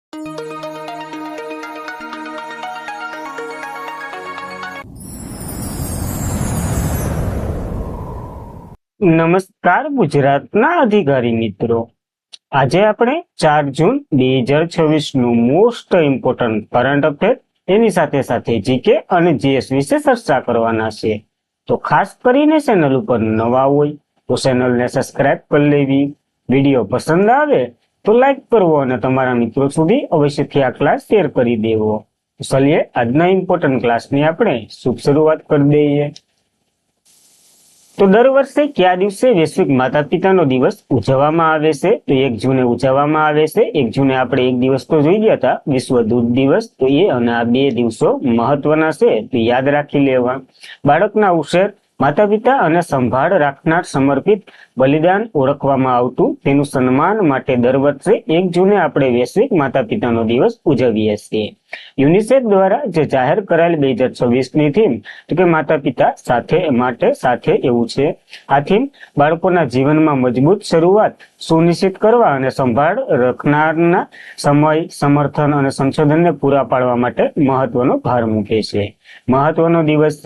નમસ્કાર ગુજરાતના અધિકારી મિત્રો, આજે આપણે 4 જૂન 2026 નું મોસ્ટ ઇમ્પોર્ટન્ટ કરંટ અફેર એની સાથે સાથે જીકે અને જીએસ વિશે ચર્ચા કરવાના છે. તો ખાસ કરીને ચેનલ ઉપર નવા હોય તો ચેનલને સબસ્ક્રાઇબ કરી લેવી, વિડીયો પસંદ આવે તો લાઈક કરવો અને તમારા મિત્રો સુધી અવશ્યથી આ ક્લાસ શેર કરી દેવો. ચલીએ આજના ઇમ્પોર્ટન્ટ ક્લાસની આપણે શુભ શરૂઆત કરી દઈએ. તો દર વર્ષે કયા દિવસે વૈશ્વિક માતા પિતાનો દિવસ ઉજવવામાં આવે છે? તો 1 જૂને ઉજવવામાં આવે છે. 1 જૂને આપણે એક દિવસ તો જોઈ ગયા હતા, વિશ્વ દૂધ દિવસ. તો એ અને આ 2 દિવસો મહત્વના છે, તો યાદ રાખી લેવા. બાળકના ઉછેર, માતા પિતા અને સંભાળ રાખનાર સમર્પિત બલિદાન ઓળખવામાં આવતું તેનું સન્માન માટે દર વર્ષે 1 જૂને આપણે વૈશ્વિક માતા પિતાનો દિવસ ઉજવીએ છીએ. યુનિસેફ દ્વારા જે જાહેર કરાયેલ 2026ની થીમ તો કે માતા પિતા સાથે માટે સાથે એવું છે. આ થીમ બાળકોના જીવનમાં મજબૂત શરૂઆત સુનિશ્ચિત કરવા અને સંભાળ રાખનારના સમય, સમર્થન અને સંશોધનને પૂરા પાડવા માટે મહત્વનો ભાર મૂકે છે. મહત્વનો દિવસ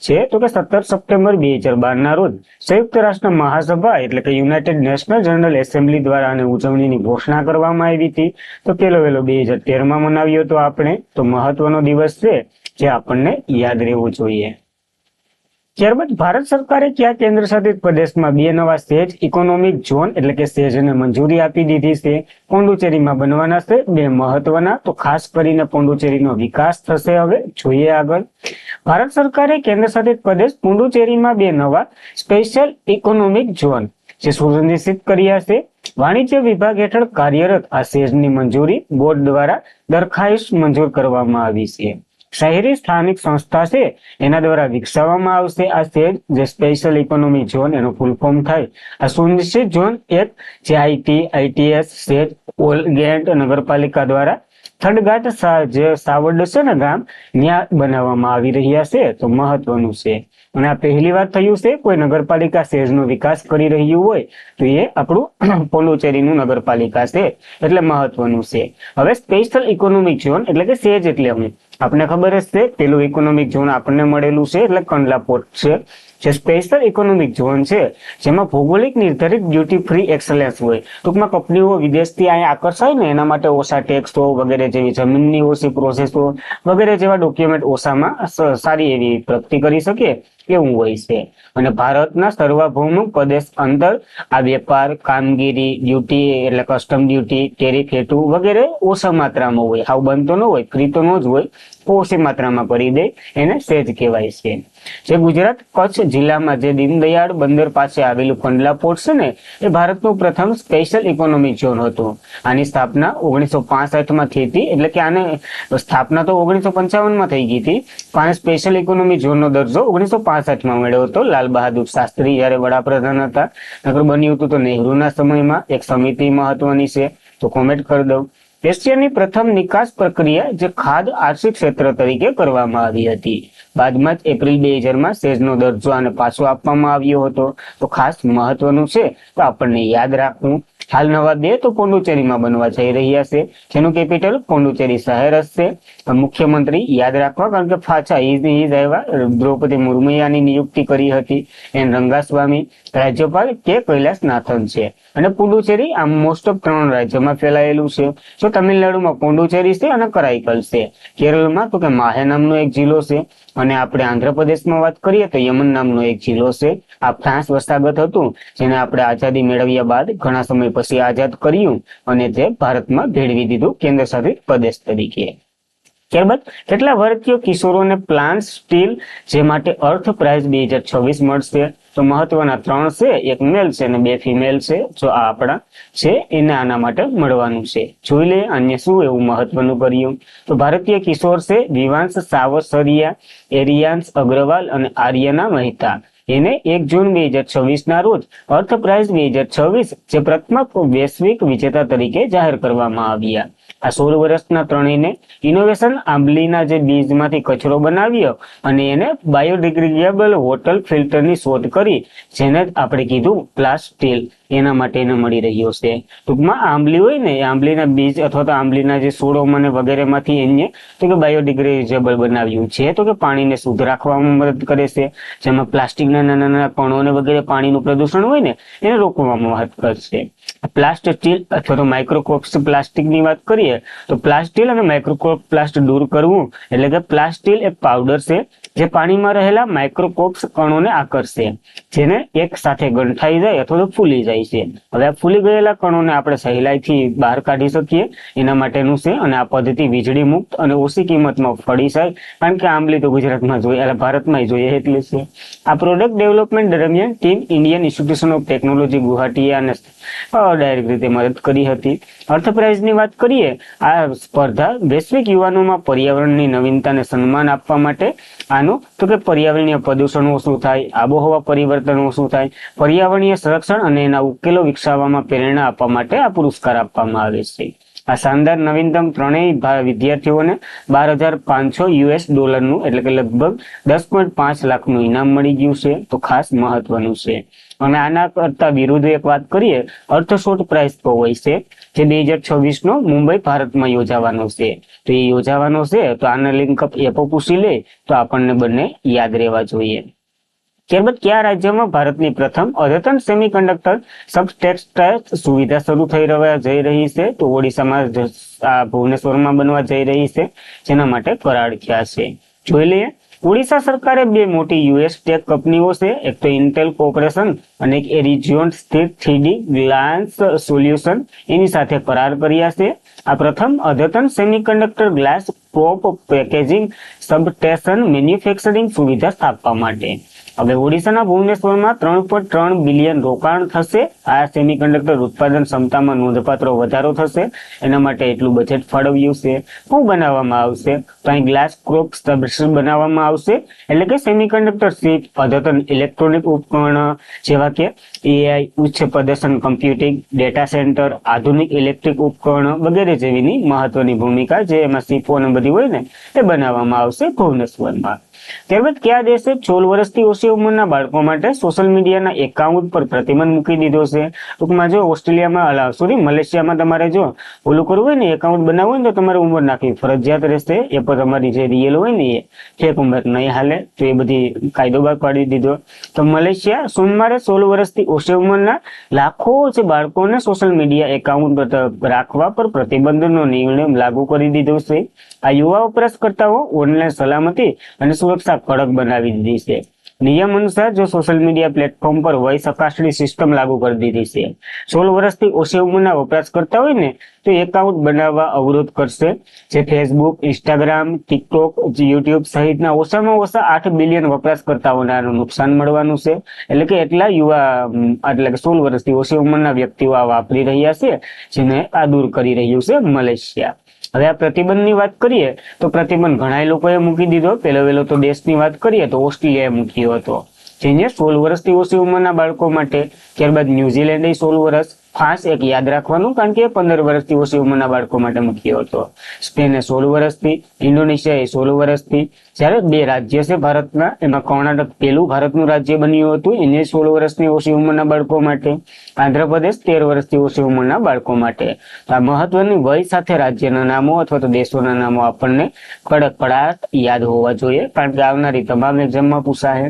છે તો કે 17 સપ્ટેમ્બર 2012 ના રોજ સંયુક્ત રાષ્ટ્ર મહાસભા એટલે કે યુનાઇટેડ નેશનલ જનરલ એસેમ્બલી દ્વારા આની ઉજવણીની ઘોષણા કરવામાં આવી હતી. તો પેલો 2013માં મનાવ્યો હતો આપણે. તો મહત્વનો દિવસ છે જે આપણને યાદ રહેવું જોઈએ. ત્યારબાદ ભારત સરકારે કયા કેન્દ્ર શાસિત પ્રદેશમાં 2 નવા સેજ ઇકોનોમિક ઝોન એટલે કે સેજને મંજૂરી આપી દીધી છે? પોંડુચેરીમાં બનવાના છે 2 મહત્વના. તો ખાસ કરીને પોંડુચેરીનો વિકાસ થશે. હવે જોઈએ આગળ. ભારત સરકારે કેન્દ્ર શાસિત પ્રદેશ પોંડુચેરીમાં 2 નવા સ્પેશિયલ ઇકોનોમિક ઝોન જે સુનિશ્ચિત કર્યા છે. વાણિજ્ય વિભાગ હેઠળ કાર્યરત આ સેજની મંજૂરી બોર્ડ દ્વારા દરખાસ્ત મંજૂર કરવામાં આવી છે. શહેરી સ્થાનિક સંસ્થા છે એના દ્વારા વિકસાવવામાં આવશે આ સેજ જે સ્પેશિયલ ઇકોનોમિક ઝોન એનું ફૂલ ફોર્મ થાય. આ સુનિશ્ચિત ઝોન એક જે આઈટીએસ સેજ ઓલગેટ નગરપાલિકા દ્વારા થડઘાટ જે સાવડ છે ને ગામ ત્યાં બનાવવામાં આવી રહ્યા છે. તો મહત્વનું છે અને આ પહેલી વાર થયું છે કોઈ નગરપાલિકા સેજનો વિકાસ કરી રહ્યું હોય તો એ આપણું પોંડુચેરીનું નગરપાલિકા છે એટલે મહત્વનું છે. હવે સ્પેશિયલ ઇકોનોમિક ઝોન એટલે કે સેજ એટલે હું આપણે ખબર જ છે પેલું ઇકોનોમિક ઝોન આપણને મળેલું છે એટલે કંડલા પોર્ટ છે. જે સ્પેશિયલ ઇકોનોમિક ઝોન છે જેમાં ભૌગોલિક નિર્ધારિત ડ્યુટી ફ્રી એક્સેલન્સ હોય. ટૂંકમાં કંપનીઓ વિદેશથી અહીંયા આકર્ષાય ને એના માટે ઓછા ટેક્સો વગેરે જેવી જમીનની ઓછી પ્રોસેસો વગેરે જેવા ડોક્યુમેન્ટ ઓછામાં સારી એવી પ્રગતિ કરી શકે એવું હોય છે. અને ભારતના સાર્વભૌમ પ્રદેશ અંદર આ વેપાર, કામગીરી, ડ્યુટી એટલે કસ્ટમ ડ્યુટી, ટેરિફ હેતુ વગેરે ઓછા માત્રામાં હોય. હાવ બનતો ન હોય, ફ્રી તો ન જ હોય, ઓછી માત્રામાં કરી દે એને સેજ કહેવાય છે. જે ગુજરાત કચ્છ જિલ્લામાં જે દીનદયાળ બંદર પાસે આવેલું કંડલા પોર્ટ છે ને એ ભારતનું પ્રથમ સ્પેશિયલ ઇકોનોમિક ઝોન હતું. આની સ્થાપના 1965માં થઈ હતી એટલે કે આને સ્થાપના તો 1955માં થઈ ગઈ હતી. આને સ્પેશિયલ ઇકોનોમિક ઝોનનો દરજ્જો 1965માં મળ્યો હતો લાલ બહાદુર શાસ્ત્રી જયારે વડાપ્રધાન હતા. નકર બન્યું હતું તો નહેરુના સમયમાં. એક સમિતિ મહત્વની છે તો કોમેન્ટ કરી દઉં. એશિયાની પ્રથમ નિકાસ પ્રક્રિયા જે ખાદ્ય આર્થિક ક્ષેત્ર તરીકે કરવામાં આવી હતી. બાદમાં જ એપ્રિલ 2000માં સેજનો દરજ્જો આને પાછો આપવામાં આવ્યો હતો. તો ખાસ મહત્વનું છે તો આપણને યાદ રાખવું. હાલ નવા 2 તો પોંડુચેરીમાં બનવા જઈ રહ્યા છે જેનું કેપિટલ પોંડુચેરી શહેર હશે. મુખ્યમંત્રી યાદ રાખવા કારણ કે પાછા ઈજ આવ્યા. દ્રૌપદી મુર્મુએ આની નિયુક્તિ કરી હતી. એન રંગાસ્વામી. રાજ્યપાલ કે કૈલાસનાથન છે. અને પુડુચેરી આમ મોસ્ટ ઓફ 3 રાજ્યોમાં ફેલાયેલું છે. જો તમિલનાડુમાં પોંડુચેરી છે અને કરાઈકલ છે. કેરળમાં તો કે માહે નામનો એક જિલ્લો છે. અને આપણે આંધ્રપ્રદેશમાં વાત કરીએ તો યમન નામનો એક જિલ્લો છે. આ ફ્રાન્સ વસાહત હતું જેને આપણે આઝાદી મેળવ્યા બાદ ઘણા સમય પછી આઝાદ કર્યું અને તે ભારતમાં ભેળવી દીધું કેન્દ્ર શાસિત પ્રદેશ તરીકે. ત્યારબાદ કેટલા ભારતીય કિશોરોને પ્લાન્ટ સ્ટીલ જે માટે અર્થ પ્રાઇઝ 2026 મળશે? તો મહત્વના 3 છે, એક મેલ છે અને 2 ફિમેલ છે. જો આ આપણા છે એને આના માટે મળવાનું છે. જોઈ લે અન્ય શું એવું મહત્વનું કર્યું. તો ભારતીય કિશોર છે વિવાંશ સાવસરિયા, એરિયાંશ અગ્રવાલ અને આર્યના મહેતા. એને 1 જૂન 2026 ના રોજ અર્થ પ્રાઇઝ 2026 જે પ્રથમ વૈશ્વિક વિજેતા તરીકે જાહેર કરવામાં આવ્યા. આ 16 વર્ષના ત્રણેયને ઇનોવેશન આંબલીના જે બીજમાંથી કચરો બનાવ્યો અને એને બાયોડિગ્રેડેબલ વોટર ફિલ્ટરની શોધ કરી જેને આપણે કીધું પ્લાસ્ટીલ. એના માટે એને મળી રહ્યો છે. ટૂંકમાં આંબલી હોય ને, એ આંબલીના બીજ અથવા તો આંબલીના જે છોડો અને વગેરેમાંથી એને તો કે બાયોડિગ્રેડેબલ બનાવ્યું છે, તો કે પાણીને શુદ્ધ રાખવામાં મદદ કરે છે, જેમાં પ્લાસ્ટિકના નાના નાના કણોને વગેરે પાણીનું પ્રદૂષણ હોય ને એને રોકવામાં મદદ કરશે. પ્લાસ્ટ સ્ટીલ અથવા તો માઇક્રોકોપ્સ પ્લાસ્ટિકની વાત કરીએ તો પ્લાસ્ટિલ અને માઇક્રોકોપ પ્લાસ્ટ દૂર કરવું એટલે કે પ્લાસ્ટિલ એક પાવડર છે જે પાણીમાં રહેલા માઇક્રોકોપ્સ કણોને આકર્ષે, જેને એક સાથે ગંઠાઈ જાય અથવા તો ફૂલી જાય છે. હવે આ ફૂલી ગયેલા કણોને આપણે સહેલાઈથી બહાર કાઢી શકીએ એના માટેનું છે, અને આ પદ્ધતિ વીજળી મુક્ત અને ઓછી કિંમતમાં ફળી જાય, કારણ કે આંબલી તો ગુજરાતમાં જોઈએ એટલે ભારતમાં જોઈએ એટલે છે. આ પ્રોડક્ટ ડેવલપમેન્ટ દરમિયાન team Indian Institution of Technology ગુવાહાટીએ આને ડાયરેક્ટ રીતે મદદ કરી હતી. અર્થપ્રાઇઝની વાત કરીએ, આ સ્પર્ધા વૈશ્વિક યુવાનોમાં પર્યાવરણની નવીનતાને સન્માન આપવા માટે આનું તો કે પર્યાવરણીય પ્રદૂષણ ઓછું થાય, આબોહવા પરિવર્તન ઓછું થાય, પર્યાવરણીય સંરક્ષણ અને એના ઉકેલો વિકસાવવામાં પ્રેરણા આપવા માટે આ પુરસ્કાર આપવામાં આવે છે. આ શાનદાર નવીનતમ ત્રણેય વિદ્યાર્થીઓને $12,500 એટલે કે લગભગ 10.5 લાખનું ઇનામ મળી ગયું છે, તો ખાસ મહત્વનું છે. અને આના કરતા વિરુદ્ધ એક વાત કરીએ, અર્થશોટ પ્રાઇઝ તો હોય છે જે 2026 મુંબઈ ભારતમાં યોજાવાનો છે. તો એ યોજાવાનો છે તો આના લિંક એપો પૂછી લે તો આપણને બંને યાદ રહેવા જોઈએ. ત્યારબાદ કયા રાજ્યમાં ભારતની પ્રથમ અદ્યતન સેમિકન્ડક્ટર સબસ્ટેશન સુવિધા શરૂ જઈ રહી છે? તો ઓડિશામાં ભુવનેશ્વરમાં બનવા જઈ રહી છે, જેના માટે કરાર થયા છે. જોઈ લઈએ. ઓડિશા સરકારે બે મોટી યુએસ ટેક કંપનીઓ છે, એક તો ઇન્ટેલ કોર્પોરેશન અને એક એરિઝોન સ્થિત 3D ગ્લાસ સોલ્યુશન, એની સાથે કરાર કર્યા છે. આ પ્રથમ અદ્યતન semiconductor glass prop packaging substation manufacturing સુવિધા સ્થાપવા માટે. હવે ઓડિશાના ભુવનેશ્વરમાં 3.3 બિલિયન રોકાણ થશે. આ સેમિકન્ડક્ટર ઉત્પાદન ક્ષમતામાં નોંધપાત્ર વધારો થશે, એના માટે એટલું બજેટ ફાળવ્યું છે. શું બનાવવામાં આવશે? તો અહીં ગ્લાસ ક્રોપ સબસ્ટેશન બનાવવામાં આવશે, એટલે કે સેમિકન્ડક્ટર ચિપ, અદ્યતન ઇલેક્ટ્રોનિક ઉપકરણ જેવા કે એઆઈ, ઉચ્ચ પ્રદર્શન કમ્પ્યુટિંગ, ડેટા સેન્ટર, આધુનિક ઇલેક્ટ્રિક ઉપકરણ વગેરે જેવીની મહત્વની ભૂમિકા જે એમાં ચિપો અને બધી હોય ને તે બનાવવામાં આવશે ભુવનેશ્વરમાં. ત્યારબાદ કયા દેશે 16 વર્ષથી ઓછી ઉંમરના બાળકો માટે સોશિયલ મીડિયાના એકાઉન્ટ પર પ્રતિબંધ મૂકી દીધો છે? ટૂંકમાં જો ઓસ્ટ્રેલિયામાં મલેશિયામાં તમારે જો ઓલું કરવું હોય ને, એકાઉન્ટ બનાવવું હોય ને, તો તમારે ઉંમર નાખવી ફરજિયાત રહેશે. એ પર તમારી જે રિયલ હોય ને એ ફેક ઉંમર નહીં હાલે, તો એ બધી કાયદો બહાર પાડી દીધો. તો મલેશિયા સોમવારે 16 વર્ષથી ઓછી ઉંમરના લાખો જે બાળકોને સોશિયલ મીડિયા એકાઉન્ટ રાખવા પર પ્રતિબંધનો નિર્ણય લાગુ કરી દીધો છે. આ યુવા વપરાશકર્તાઓ ઓનલાઈન સલામતી અને સુરક્ષા કડક બનાવી દીધી છે. નિયમ અનુસાર જો સોશિયલ મીડિયા પ્લેટફોર્મ પર વય ચકાસણી સિસ્ટમ લાગુ કરી દીધી છે. 16 વર્ષથી ઓછી ઉંમરના વપરાશકર્તા હોય ને તો એકાઉન્ટ બનાવવા અવરોધ કરશે, જે ફેસબુક, ઇન્સ્ટાગ્રામ, ટિકટોક, યુટ્યુબ સહિતના ઓછામાં ઓછા 8 બિલિયન વપરાશકર્તાઓને આનું નુકસાન મળવાનું છે. એટલે કે એટલા યુવા એટલે કે 16 વર્ષથી ઓછી ઉંમરના વ્યક્તિઓ આ વાપરી રહ્યા છે, જેને આ દૂર કરી રહ્યું છે મલેશિયા. હવે આ પ્રતિબંધની વાત કરીએ તો પ્રતિબંધ ઘણા લોકોએ મૂકી દીધો. પહેલો તો દેશની વાત કરીએ તો ઓસ્ટ્રેલિયાએ મૂક્યો હતો, જેને 16 વર્ષથી ઓછી ઉંમરના બાળકો માટે. ત્યારબાદ ન્યુઝીલેન્ડે 16 વર્ષ, ખાસ એક યાદ રાખવાનું, કારણ કે 15 વર્ષથી ઓછી ઉંમરના બાળકો માટે મૂક્યો હતો. સ્પેને 16 વર્ષથી, ઇન્ડોનેશિયાએ 16 વર્ષથી. જ્યારે બે રાજ્ય છે ભારતના, એમાં કર્ણાટક પહેલું ભારતનું રાજ્ય બન્યું હતું, એને 16 વર્ષની ઓછી ઉંમરના બાળકો માટે. આંધ્રપ્રદેશ 13 વર્ષથી ઓછી ઉંમરના બાળકો માટે. આ મહત્વની વય સાથે રાજ્યના નામો અથવા તો દેશોના નામો આપણને કડક યાદ હોવા જોઈએ, કારણ કે આવનારી તમામ એક્ઝામમાં પૂછાશે.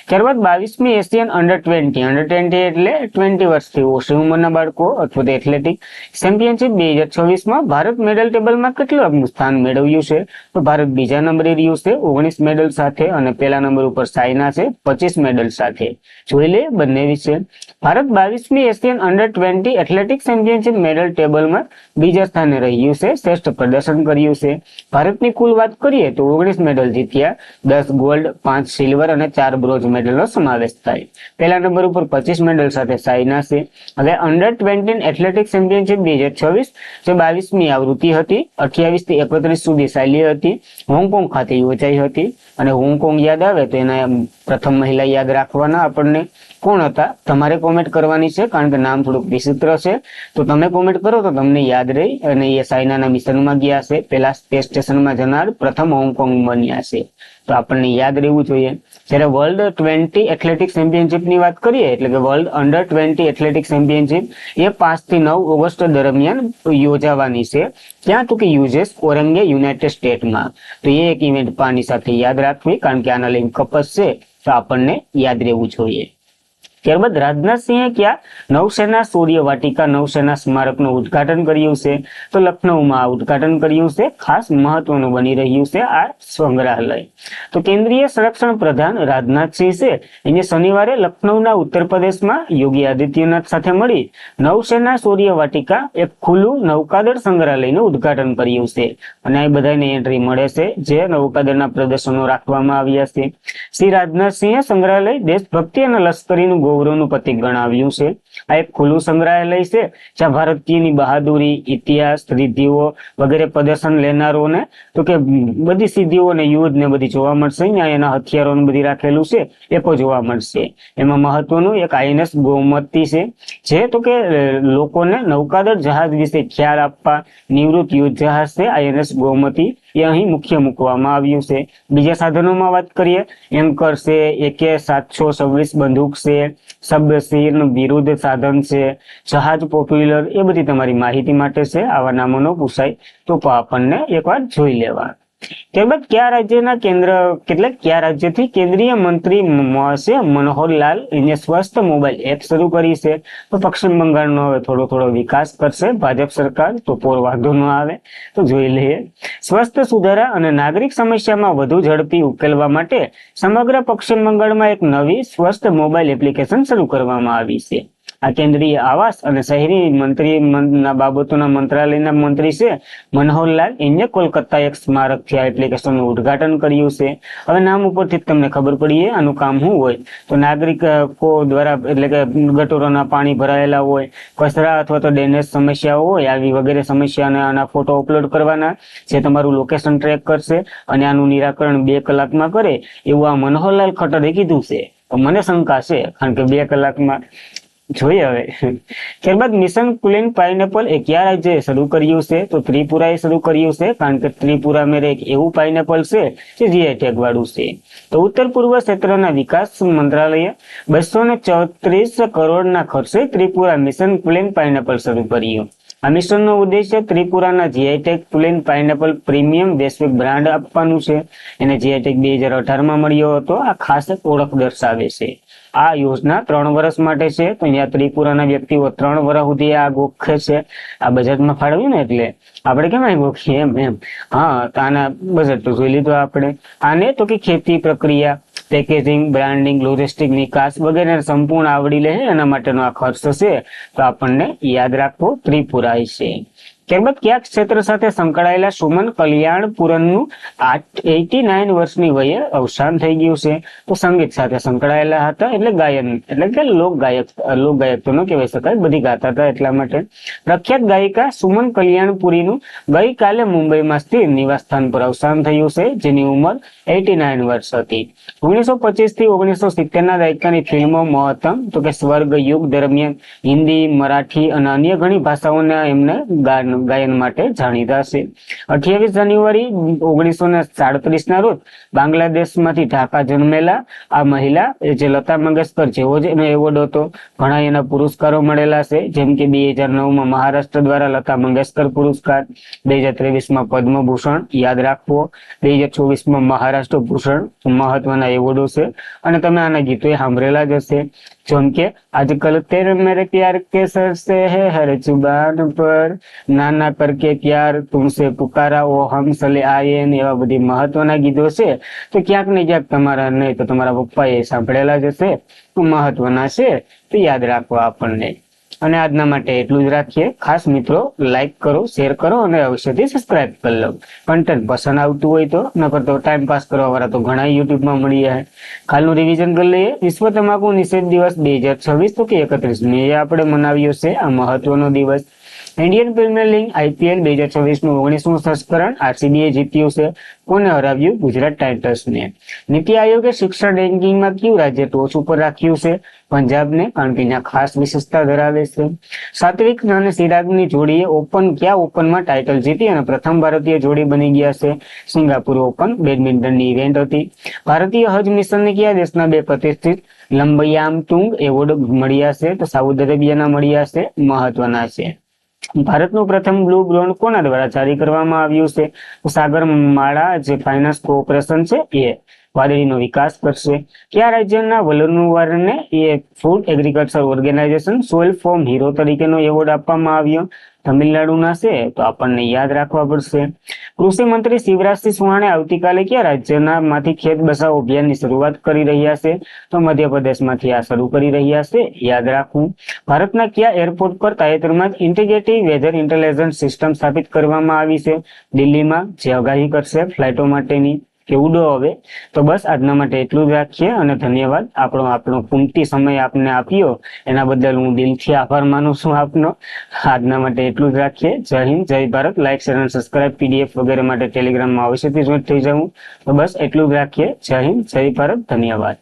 ત્યારબાદ 22મી એશિયન અંડર-20 એટલે 20 વર્ષથી ઓછી ઉંમરના બાળકો અથવા તો એથ્લેટિક ચેમ્પિયનશિપ 2026માં ભારત મેડલ ટેબલમાં કેટલું સ્થાન મેળવ્યું છે? તો ભારત બીજા નંબરે રહ્યું છે 19 મેડલ સાથે, અને પહેલા નંબર ઉપર ચાઇના છે 25 મેડલ સાથે. જોઈ લે બંને વિશે. ભારત 22મી Asian under twenty athletic championship medal ટેબલમાં બીજા સ્થાને રહ્યું છે, શ્રેષ્ઠ પ્રદર્શન કર્યું છે. ભારતની કુલ વાત કરીએ તો 19 મેડલ જીત્યા, 10 ગોલ્ડ, 5 સિલ્વર અને 4 બ્રોન્ઝ મેડલનો સમાવેશ થાય. પહેલા નંબર ઉપર 25 મેડલ સાથે ચાઇના છે. હવે અંડર-20 એથ્લેટિક ચેમ્પિયનશિપ 2026 જે 22મી આવૃત્તિ હતી, 28 થી 31 સુધી ચાલી હતી, હોંગકોંગ ખાતે યોજાઈ હતી. અને હોંગકોંગ યાદ આવે તો એના પ્રથમ મહિલા યાદ રાખવાના આપણને કોણ હતા, તમારે કોમેન્ટ કરવાની છે, કારણ કે નામ થોડુંક વિચિત્ર છે. તો તમે કોમેન્ટ કરો તો તમને યાદ રહી. અને એ ચાઇનાના મિશનમાં ગયા છે, પેલા સ્પેસ સ્ટેશનમાં જનાર પ્રથમ હોંગકોંગ બન્યા છે, તો આપણને યાદ રહેવું જોઈએ. જ્યારે વર્લ્ડ 20 એથ્લેટિક્સ ચેમ્પિયનશિપની વાત કરીએ એટલે કે વર્લ્ડ અંડર 20 એથ્લેટિક્સ ચેમ્પિયનશિપ એ 5 થી 9 ઓગસ્ટ દરમિયાન યોજાવાની છે, ત્યાં તો કે યુએસ ઓરેંગે યુનાઇટેડ સ્ટેટમાં. તો એ એક ઇવેન્ટ પાની સાથે યાદ રાખવી, કારણ કે આના લિંક કપસ છે તો આપણને યાદ રહેવું જોઈએ. ત્યારબાદ રાજનાથસિંહે ક્યાં નૌસેના સૂર્ય વાટિકા નૌસેના સ્મારકનું ઉદ્ઘાટન કર્યું છે, તો લખનૌમાં આ ઉદ્ઘાટન કર્યું છે. ખાસ મહત્વનું બની રહ્યું છે આ સંગ્રહાલય. તો કેન્દ્રીય સંરક્ષણ પ્રધાન રાજનાથસિંહ છે એને શનિવારે લખનૌના ઉત્તર પ્રદેશમાં યોગી આદિત્યનાથ સાથે મળી નૌસેના સૂર્ય વાટિકા એક ખુલ્લું નૌકાદળ સંગ્રહાલયનું ઉદ્ઘાટન કર્યું છે. અને આ બધાને એન્ટ્રી મળે છે જે નૌકાદળના પ્રદર્શનો રાખવામાં આવ્યા છે. શ્રી રાજનાથસિંહે સંગ્રહાલય દેશભક્તિ અને લશ્કરીનું ગૌરવનું પ્રતીક ગણાવ્યું છે. આ એક ખુલ્લું સંગ્રહાલય છે જ્યાં ભારતીયની બહાદુરી, ઇતિહાસ, સિદ્ધિઓ વગેરે પ્રદર્શન લેનારોને તો કે બધી સિદ્ધિઓ અને યુદ્ધ ને બધી જોવા મળશે. અહીંયા એના હથિયારો બધી રાખેલું છે એ પણ જોવા મળશે. એમાં મહત્વનું એક આઈએનએસ ગોમતી છે, જે તો કે લોકોને નૌકાદળ જહાજ વિશે ખ્યાલ આપવા નિવૃત્ત યુદ્ધ જહાજ છે આઈએનએસ ગોમતી, એ અહીં મુખ્ય મૂકવામાં આવ્યું છે. બીજા સાધનોમાં વાત કરીએ, એન્કર છે, AK-726 બંદૂક છે, સબમરીન વિરુદ્ધ સાધન છે, જહાજ પોપ્યુલર, એ બધી તમારી માહિતી માટે છે. આવા નામોનો પૂછાય તો આપણને એકવાર જોઈ લેવા. ત્યારબાદ કયા રાજ્યથી કેન્દ્રીય મંત્રી છે મનોહરલાલ એને સ્વસ્થ મોબાઈલ એપ શરૂ કરી છે, તો પશ્ચિમ બંગાળનો હવે થોડો વિકાસ કરશે ભાજપ સરકાર, તો પોર વાંધો ન આવે તો જોઈ લઈએ. સ્વસ્થ સુધારા અને નાગરિક સમસ્યામાં વધુ ઝડપી ઉકેલવા માટે સમગ્ર પશ્ચિમ બંગાળમાં એક નવી સ્વસ્થ મોબાઈલ એપ્લિકેશન શરૂ કરવામાં આવી છે. આ કેન્દ્રીય આવાસ અને શહેરી મંત્રી બાબતોના મંત્રાલયના મંત્રી છે મનોહરલાલ એને કોલકાતા એક સ્મારકથી આ એપ્લિકેશનનું ઉદ્ઘાટન કર્યું છે. હવે નામ ઉપરથી તમને ખબર પડી આનું કામ શું હોય, તો નાગરિકો દ્વારા એટલે કે ગટોરોના પાણી ભરાયેલા હોય, કચરા અથવા તો ડ્રેનેજ સમસ્યાઓ હોય, આવી વગેરે સમસ્યાના આના ફોટો અપલોડ કરવાના, જે તમારું લોકેશન ટ્રેક કરશે અને આનું નિરાકરણ 2 કલાકમાં કરે એવું આ મનોહરલાલ ખટ્ટરે કીધું છે. મને શંકા છે, કારણ કે 2 કલાકમાં જોઈએ હવે. ત્યારબાદ મિશન ક્લીન પાઇનેપલ એ કયા રાજ્યએ શરૂ કર્યું છે, તો ત્રિપુરાએ શરૂ કર્યું છે, કારણ કે ત્રિપુરા મેરે એક એવું પાઇનેપલ છે જે જીઆઈ ટેગ વાળું છે. તો ઉત્તર પૂર્વ ક્ષેત્રના વિકાસ મંત્રાલયે 234 કરોડના ખર્ચે ત્રિપુરા મિશન ક્લીન પાઇનેપલ શરૂ કર્યું. આ મિશનનો ઉદ્દેશ્ય ત્રિપુરાના GI tag clean pineapple premium વૈશ્વિક બ્રાન્ડ આપવાનું છે. એને જીઆઈ ટેગ 2018માં મળ્યો હતો. આ ખાસ ઓળખ દર્શાવે છે. આ યોજના 3 વર્ષ માટે છે, તો અહીંયા ત્રિપુરાના વ્યક્તિઓ 3 વર્ષ સુધી આ ગોખે છે. આ બજેટમાં ફાળવ્યું ને એટલે આપણે કેમ ગોખીએ એમ. હા, તો આના બજેટ તો જોઈ લીધું આપણે. આને તો કે ખેતી પ્રક્રિયા, પેકેજિંગ, બ્રાન્ડિંગ, લોજિસ્ટિક વિકાસ વગેરે સંપૂર્ણ આવડી લે એના માટેનો આ ખર્ચ છે, તો આપણને યાદ રાખવો ત્રિપુરા છે. ત્યારબાદ કયા ક્ષેત્ર સાથે સંકળાયેલા સુમન કલ્યાણપુરમનું 89 વર્ષની વયે અવસાન થઈ ગયું છે, તો સંગીત સાથે સંકળાયેલા હતા, એટલે ગાયન એટલે કે લોકગાયક તો ન કહેવાય શકાય, બધી ગાતા હતા એટલા માટે. પ્રખ્યાત ગાયિકા સુમન કલ્યાણપુરીનું ગઈકાલે મુંબઈમાં સ્થિત નિવાસસ્થાન પર અવસાન થયું છે, જેની ઉંમર 89 વર્ષ હતી. 1925 થી 1970ના દાયકાની ફિલ્મો મહત્તમ તો કે સ્વર્ગ યુગ દરમિયાન હિન્દી, મરાઠી અને અન્ય ઘણી ભાષાઓના એમને ગાયન માટે જાણીતા છે. 28 જાન્યુઆરી 1937ના રોજ બાંગ્લાદેશમાંથી ઢાકા જન્મેલા આ મહિલા જે લતા મંગેશકર જેવો જ એનો એવોર્ડ હતો. ઘણા એના પુરસ્કારો મળેલા છે, જેમ કે 2009માં મહારાષ્ટ્ર દ્વારા લતા મંગેશકર પુરસ્કાર, 2023માં પદ્મભૂષણ યાદ રાખવો, 2024માં મહારાષ્ટ્ર ભૂષણ મહત્વના એવોર્ડો છે. અને તમે આના ગીતો સાંભળેલા જ હશે, જેમ કે આજકલ તેરે મેરે પ્યાર કે સર સે હે હર જુબાન પર, નાના કરકે પ્યાર તુમસે પુકારા ઓ હમ ચલે આયે, એવા બધી મહત્વના ગીતો છે. તો ક્યાંક ને ક્યાંક તમારા નહીં તો તમારા પપ્પાએ સાંભળેલા જ હશે, તો મહત્વના છે, તો યાદ રાખવા આપણને. અને આજના માટે એટલું જ રાખીએ. ખાસ મિત્રો લાઈક કરો, શેર કરો અને અવશ્યથી સબસ્ક્રાઇબ કરી લો. કન્ટેન્ટ પસંદ આવતું હોય તો, નકર તો ટાઈમ પાસ કરવા વાળા તો ઘણા યુટ્યુબમાં મળી જાય. કાલનું રિવિઝન કરી લઈએ. વિશ્વ તમાકુ નિષેધ દિવસ 2026 તો કે 31 મે આપણે મનાવ્યો છે. આ મહત્વનો દિવસ ઇન્ડિયન પ્રીમિયર લીગ IPL 2026 નું 19મું સંસ્કરણ આરસીબીએ જીત્યું છે. કોને હરાવ્યું? ગુજરાત ટાઇટન્સને. નીતિ આયોગે શિક્ષણ રેન્કિંગમાં કયું રાજ્ય ટોચ ઉપર રાખ્યું છે? પંજાબને, કારણ કે અહીંયા ખાસ વિશેષતા ધરાવે છે. સાત્વિક અને ચિરાગની જોડીએ કયા ઓપનમાં ટાઇટલ જીતી અને પ્રથમ ભારતીય જોડી બની ગયા છે? સિંગાપુર ઓપન બેડમિન્ટનની ઇવેન્ટ હતી. ભારતીય હજ મિશનને કયા દેશના 2 પ્રતિષ્ઠિત લંબયામતુંગ એવોર્ડ મળ્યા છે? તો સાઉદી અરેબિયાના મળ્યા છે. મહત્વના છે. ભારતનું પ્રથમ બ્લુ બોન્ડ કોના દ્વારા જારી કરવામાં આવ્યું છે? સાગરમાળા જે ફાઇનાન્સ કોર્પોરેશન છે એ વાદળીનો વિકાસ કરશે. કયા રાજ્યના વલણુવારને food agriculture organisation soil form hero તરીકેનો એવોર્ડ આપવામાં આવ્યો? તમિલનાડુના છે, તો આપણને યાદ રાખવા પડશે. કૃષિ મંત્રી શિવરાજસિંહ ચૌહાણે આવતીકાલે કયા રાજ્યના માંથી ખેત બચાવ અભિયાનની શરૂઆત કરી રહ્યા છે? તો મધ્યપ્રદેશમાંથી આ શરૂ કરી રહ્યા છે. યાદ રાખવું. ભારતના કયા એરપોર્ટ પર તાજેતરમાં જ ઇન્ટિગ્રેટેડ વેધર ઇન્ટેલિજન્સ સિસ્ટમ સ્થાપિત કરવામાં આવી છે? દિલ્હીમાં, જે આગાહી કરશે ફ્લાઇટો માટેની કે ઉડો હવે. તો બસ આજના માટે એટલું જ રાખીએ અને ધન્યવાદ. આપણો કિંમતી સમય આપને આપ્યો એના બદલ હું દિલથી આભાર માનું છું આપનો. આજના માટે એટલું જ રાખીએ. જય હિન્દ, જય ભારત. લાઈક, શેર અને સબસ્ક્રાઇબ, PDF વગેરે માટે ટેલિગ્રામમાં અવશ્યથી જોઈન્ટ થઈ જવું. તો બસ એટલું જ રાખીએ. જય હિન્દ, જય ભારત. ધન્યવાદ.